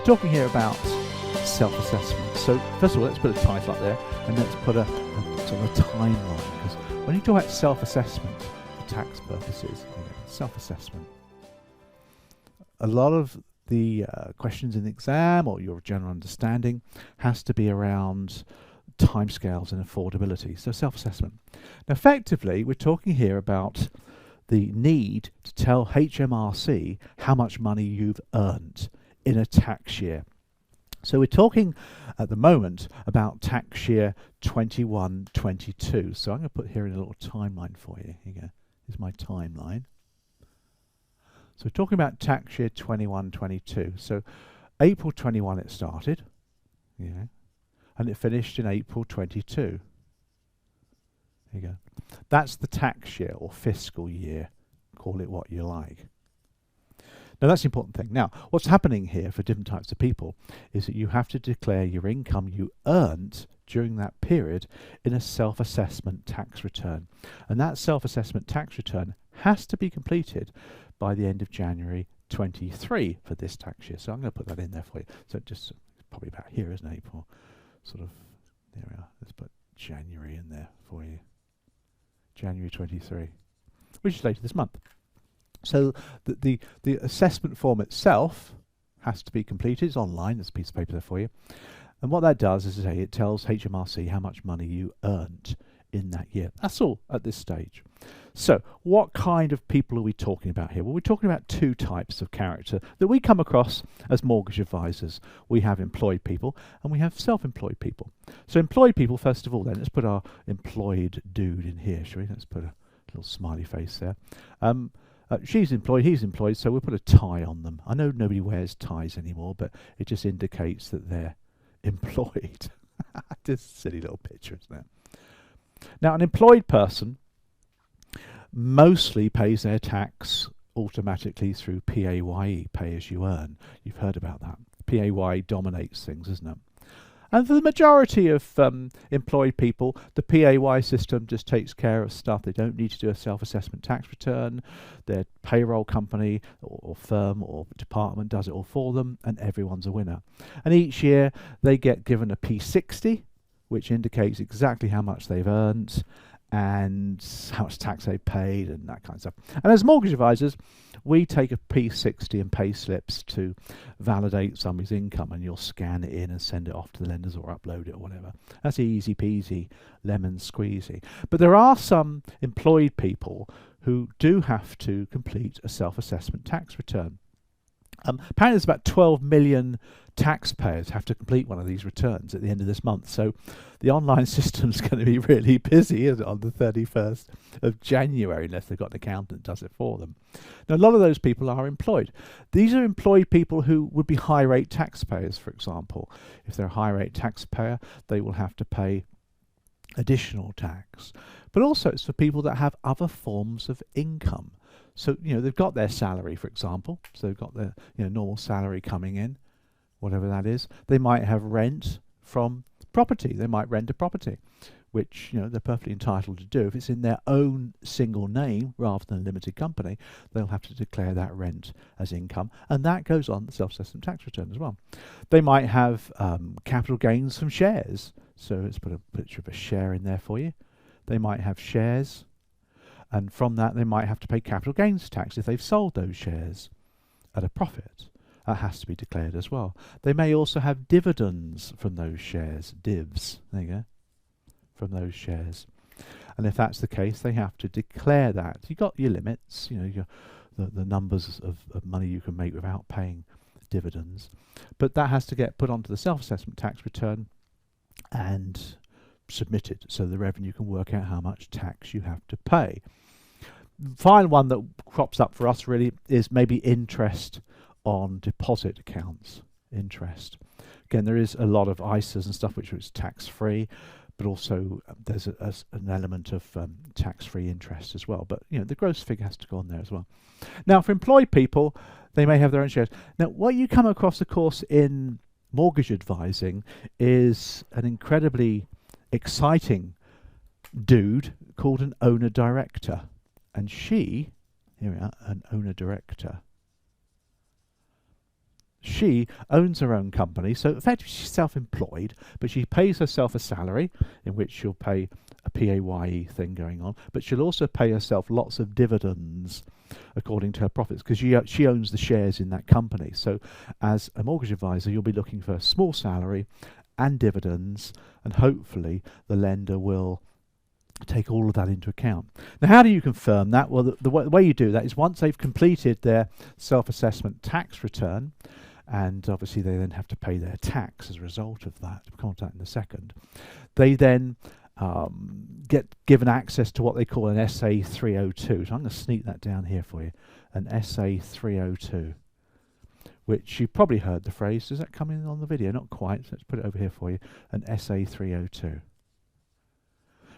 talking here about self-assessment. So first of all, let's put a title up there, and let's put a sort of a timeline, because when you talk about self-assessment for tax purposes, self-assessment, a lot of the questions in the exam or your general understanding has to be around timescales and affordability. So self-assessment. Now effectively, we're talking here about the need to tell HMRC how much money you've earned in a tax year. So we're talking at the moment about tax year 21-22. So I'm going to put here in a little timeline for you. Here you go. Here's my timeline. So we're talking about tax year 21-22. So April 21 it started, and it finished in April 22. There you go. That's the tax year or fiscal year. Call it what you like. Now that's the important thing. Now, what's happening here for different types of people is that you have to declare your income you earned during that period in a self-assessment tax return. And that self-assessment tax return has to be completed by the end of January 23 for this tax year. So I'm going to put that in there for you. So just probably about here, isn't it? April, sort of, there we are. Let's put January in there for you. January 23, which is later this month. So the assessment form itself has to be completed. It's online. There's a piece of paper there for you. And what that does is it tells HMRC how much money you earned in that year. That's all at this stage. So what kind of people are we talking about here? Well, we're talking about two types of character that we come across as mortgage advisors. We have employed people and we have self-employed people. So employed people, first of all, then let's put our employed dude in here, shall we? Let's put a little smiley face there. She's employed, he's employed, so we'll put a tie on them. I know nobody wears ties anymore, but it just indicates that they're employed. Just a silly little picture, isn't it? Now, an employed person mostly pays their tax automatically through PAYE, pay as you earn. You've heard about that. PAYE dominates things, isn't it? And for the majority of employed people, the PAYE system just takes care of stuff. They don't need to do a self-assessment tax return. Their payroll company or firm or department does it all for them, and everyone's a winner. And each year they get given a P60, which indicates exactly how much they've earned and how much tax they've paid and that kind of stuff. And as mortgage advisors, we take a P60 and pay slips to validate somebody's income, and you'll scan it in and send it off to the lenders or upload it or whatever. That's easy peasy, lemon squeezy. But there are some employed people who do have to complete a self-assessment tax return. Apparently there's about 12 million taxpayers have to complete one of these returns at the end of this month. So the online system's going to be really busy, isn't it, on the 31st of January, unless they've got an accountant that does it for them. Now, a lot of those people are employed. These are employed people who would be high rate taxpayers, for example. If they're a high rate taxpayer, they will have to pay additional tax. But also it's for people that have other forms of income. So, they've got their salary, for example. So they've got their normal salary coming in, whatever that is. They might have rent from property. They might rent a property, which, they're perfectly entitled to do. If it's in their own single name rather than a limited company, they'll have to declare that rent as income. And that goes on the self-assessment tax return as well. They might have capital gains from shares. So let's put a picture of a share in there for you. They might have shares. And from that, they might have to pay capital gains tax if they've sold those shares at a profit. That has to be declared as well. They may also have dividends from those shares, divs, there you go, from those shares. And if that's the case, they have to declare that. You've got your limits, the numbers of money you can make without paying dividends. But that has to get put onto the self-assessment tax return and submitted, so the revenue can work out how much tax you have to pay. The final one that crops up for us really is maybe interest on deposit accounts. Interest. Again, there is a lot of ISAs and stuff which is tax-free, but also there's an element of tax-free interest as well. But the gross figure has to go on there as well. Now, for employed people, they may have their own shares. Now, what you come across, of course, in mortgage advising is an incredibly exciting dude called an owner-director. And here we are, an owner-director. she owns her own company, so effectively she's self-employed, but she pays herself a salary in which she'll pay a PAYE thing going on, but she'll also pay herself lots of dividends according to her profits, because she owns the shares in that company. So as a mortgage advisor, you'll be looking for a small salary and dividends, and hopefully the lender will take all of that into account. Now, how do you confirm that? Well, the way you do that is once they've completed their self-assessment tax return, and obviously they then have to pay their tax as a result of that. We'll come on to that in a second. They then get given access to what they call an SA 302. So I'm going to sneak that down here for you. An SA 302, which you've probably heard the phrase. Does that come in on the video? Not quite. So let's put it over here for you. An SA 302.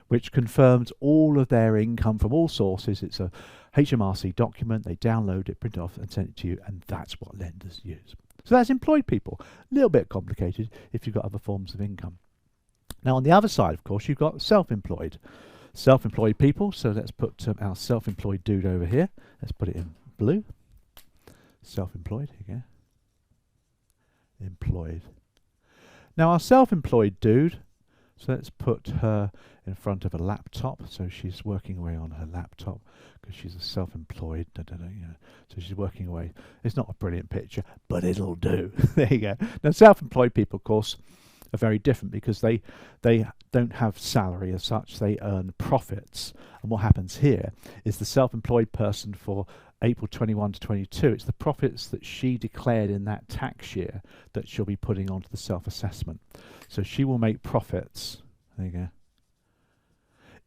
Which confirms all of their income from all sources. It's a HMRC document. They download it, print it off, and send it to you, and that's what lenders use. So that's employed people. A little bit complicated if you've got other forms of income. Now, on the other side, of course, you've got self-employed. Self-employed people. So let's put our self-employed dude over here. Let's put it in blue. Self-employed. Here you go. Employed. Now, our self-employed dude. So let's put her in front of a laptop. So she's working away on her laptop because she's a self-employed. So she's working away. It's not a brilliant picture, but it'll do. There you go. Now, self-employed people, of course, are very different because they don't have salary as such. They earn profits. And what happens here is the self-employed person for April 21 to 22, it's the profits that she declared in that tax year that she'll be putting onto the self-assessment. So she will make profits, there you go,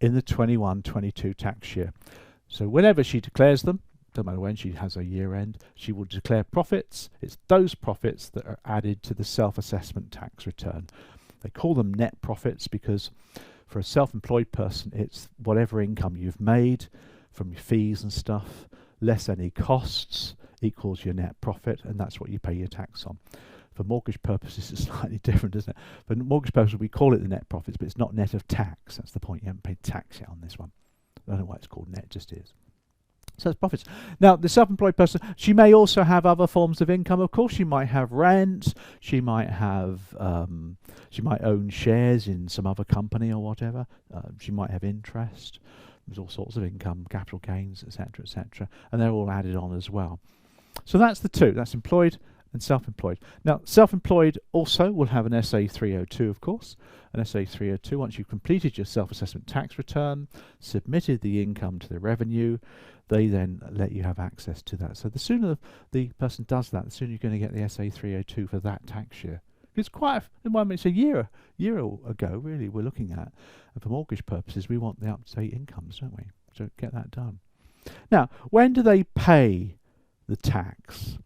in the 21-22 tax year. So whenever she declares them, doesn't matter when she has a year end, she will declare profits. It's those profits that are added to the self-assessment tax return. They call them net profits because for a self-employed person, it's whatever income you've made from your fees and stuff, less any costs, equals your net profit, and that's what you pay your tax on. For mortgage purposes, it's slightly different, isn't it? For mortgage purposes, we call it the net profits, but it's not net of tax. That's the point. You haven't paid tax yet on this one. I don't know why it's called net, it just is. So it's profits. Now, the self-employed person, she may also have other forms of income. Of course, she might have rent. She might have, she might own shares in some other company or whatever. She might have interest. There's all sorts of income, capital gains, etc., and they're all added on as well. So that's the two. That's employed and self-employed. Now, self-employed also will have an SA 302, of course. An SA 302, once you've completed your self-assessment tax return, submitted the income to the revenue, they then let you have access to that. So the sooner the person does that, the sooner you're going to get the SA 302 for that tax year. It's quite, it's a year ago, really, we're looking at. And for mortgage purposes, we want the up-to-date incomes, don't we? So get that done. Now, when do they pay the tax?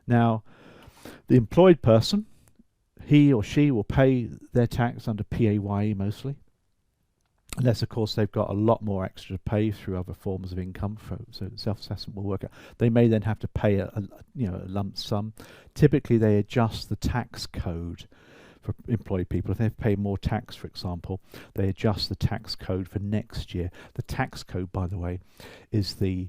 Now, the employed person, he or she will pay their tax under PAYE mostly. Unless, of course, they've got a lot more extra to pay through other forms of income, so self-assessment will work out. They may then have to pay a lump sum. Typically, they adjust the tax code for employed people. If they pay more tax, for example, they adjust the tax code for next year. The tax code, by the way, is the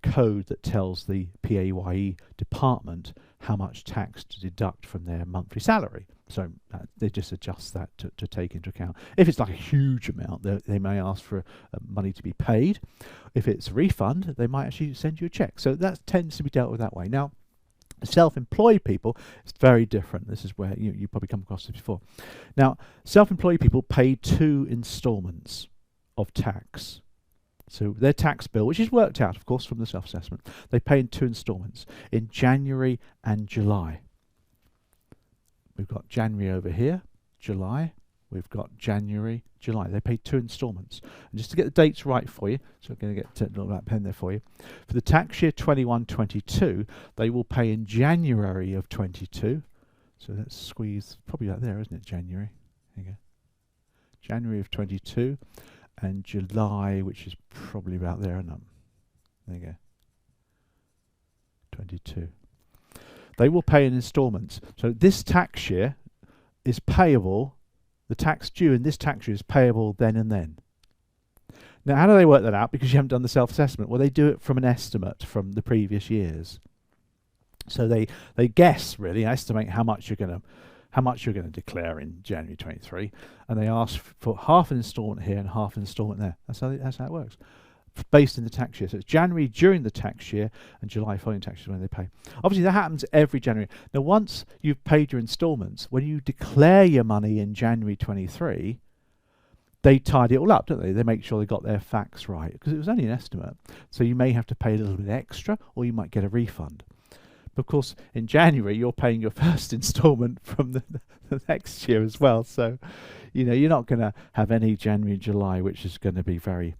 code that tells the PAYE department how much tax to deduct from their monthly salary. So they just adjust that to take into account. If it's like a huge amount, they may ask for money to be paid. If it's a refund, they might actually send you a check. So that tends to be dealt with that way. Now, self-employed people, it's very different. This is where you probably come across this before. Now, self-employed people pay 2 installments of tax. So their tax bill, which is worked out, of course, from the self-assessment, they pay in 2 installments in January and July. We've got January over here, July. We've got January, July. They pay 2 installments. And just to get the dates right for you, so I'm going to get a little that pen there for you. For the tax year 21-22, they will pay in January of 22. So let's squeeze, probably out there, isn't it, January? There you go. January of 22. And July, which is probably about there, isn't it? There you go. 22. They will pay in installments. So this tax year is payable, the tax due in this tax year is payable then and then. Now, how do they work that out? Because you haven't done the self-assessment. Well, they do it from an estimate from the previous years. So they guess, really estimate how much you're going to declare in January 23, and they ask for half an instalment here and half an instalment there. That's how it works, based in the tax year. So it's January during the tax year and July following tax year when they pay. Obviously, that happens every January. Now, once you've paid your instalments, when you declare your money in January 23, they tidy it all up, don't they? They make sure they got their facts right, because it was only an estimate. So you may have to pay a little bit extra, or you might get a refund. But of course, in January, you're paying your first instalment from the next year as well. So, you're not going to have any January and July, which is going to be very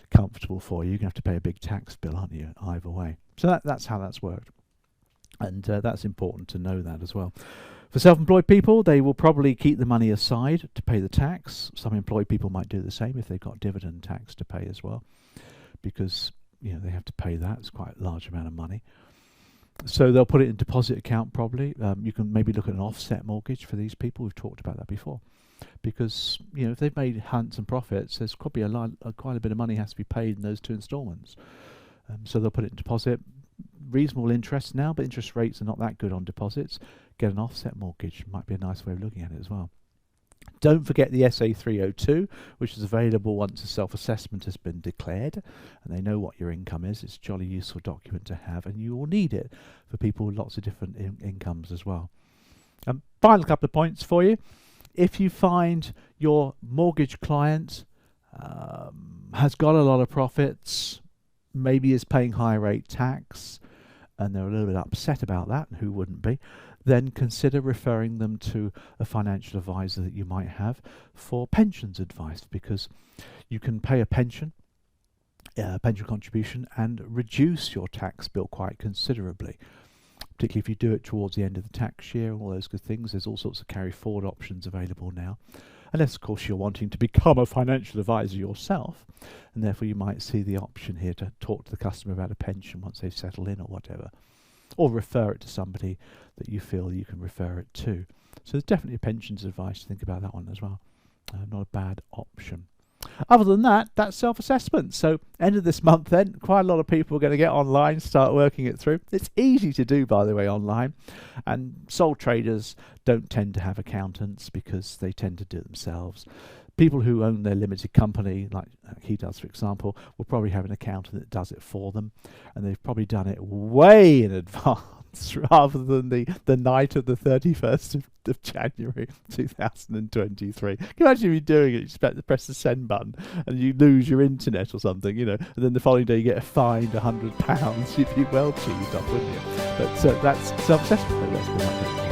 comfortable for you. You're going to have to pay a big tax bill, aren't you, either way. So that's how that's worked. And that's important to know that as well. For self-employed people, they will probably keep the money aside to pay the tax. Some employed people might do the same if they've got dividend tax to pay as well, because they have to pay that. It's quite a large amount of money. So they'll put it in deposit account probably. You can maybe look at an offset mortgage for these people. We've talked about that before. Because, if they've made handsome profits, there's probably quite a bit of money has to be paid in those two instalments. So they'll put it in deposit. Reasonable interest now, but interest rates are not that good on deposits. Get an offset mortgage. Might be a nice way of looking at it as well. Don't forget the SA 302, which is available once a self-assessment has been declared and they know what your income is. It's a jolly useful document to have, and you will need it for people with lots of different incomes as well. Final couple of points for you. If you find your mortgage client has got a lot of profits, maybe is paying high rate tax, and they're a little bit upset about that, and who wouldn't be, then consider referring them to a financial advisor that you might have for pensions advice, because you can pay a pension contribution and reduce your tax bill quite considerably, particularly if you do it towards the end of the tax year, all those good things. There's all sorts of carry forward options available now. Unless, of course, you're wanting to become a financial advisor yourself, and therefore you might see the option here to talk to the customer about a pension once they've settled in or whatever, or refer it to somebody that you feel you can refer it to. So there's definitely a pensions advice to think about that one as well. Not a bad option. Other than that, that's self-assessment. So end of this month then, quite a lot of people are going to get online, start working it through. It's easy to do, by the way, online. And sole traders don't tend to have accountants because they tend to do it themselves. People who own their limited company, like he does, for example, will probably have an accountant that does it for them. And they've probably done it way in advance rather than the night of the 31st of January 2023. Can you imagine you doing it, you press the send button and you lose your internet or something, and then the following day you get fined £100. You'd be well cheesed up, wouldn't you? But that's self-assessment. That's been like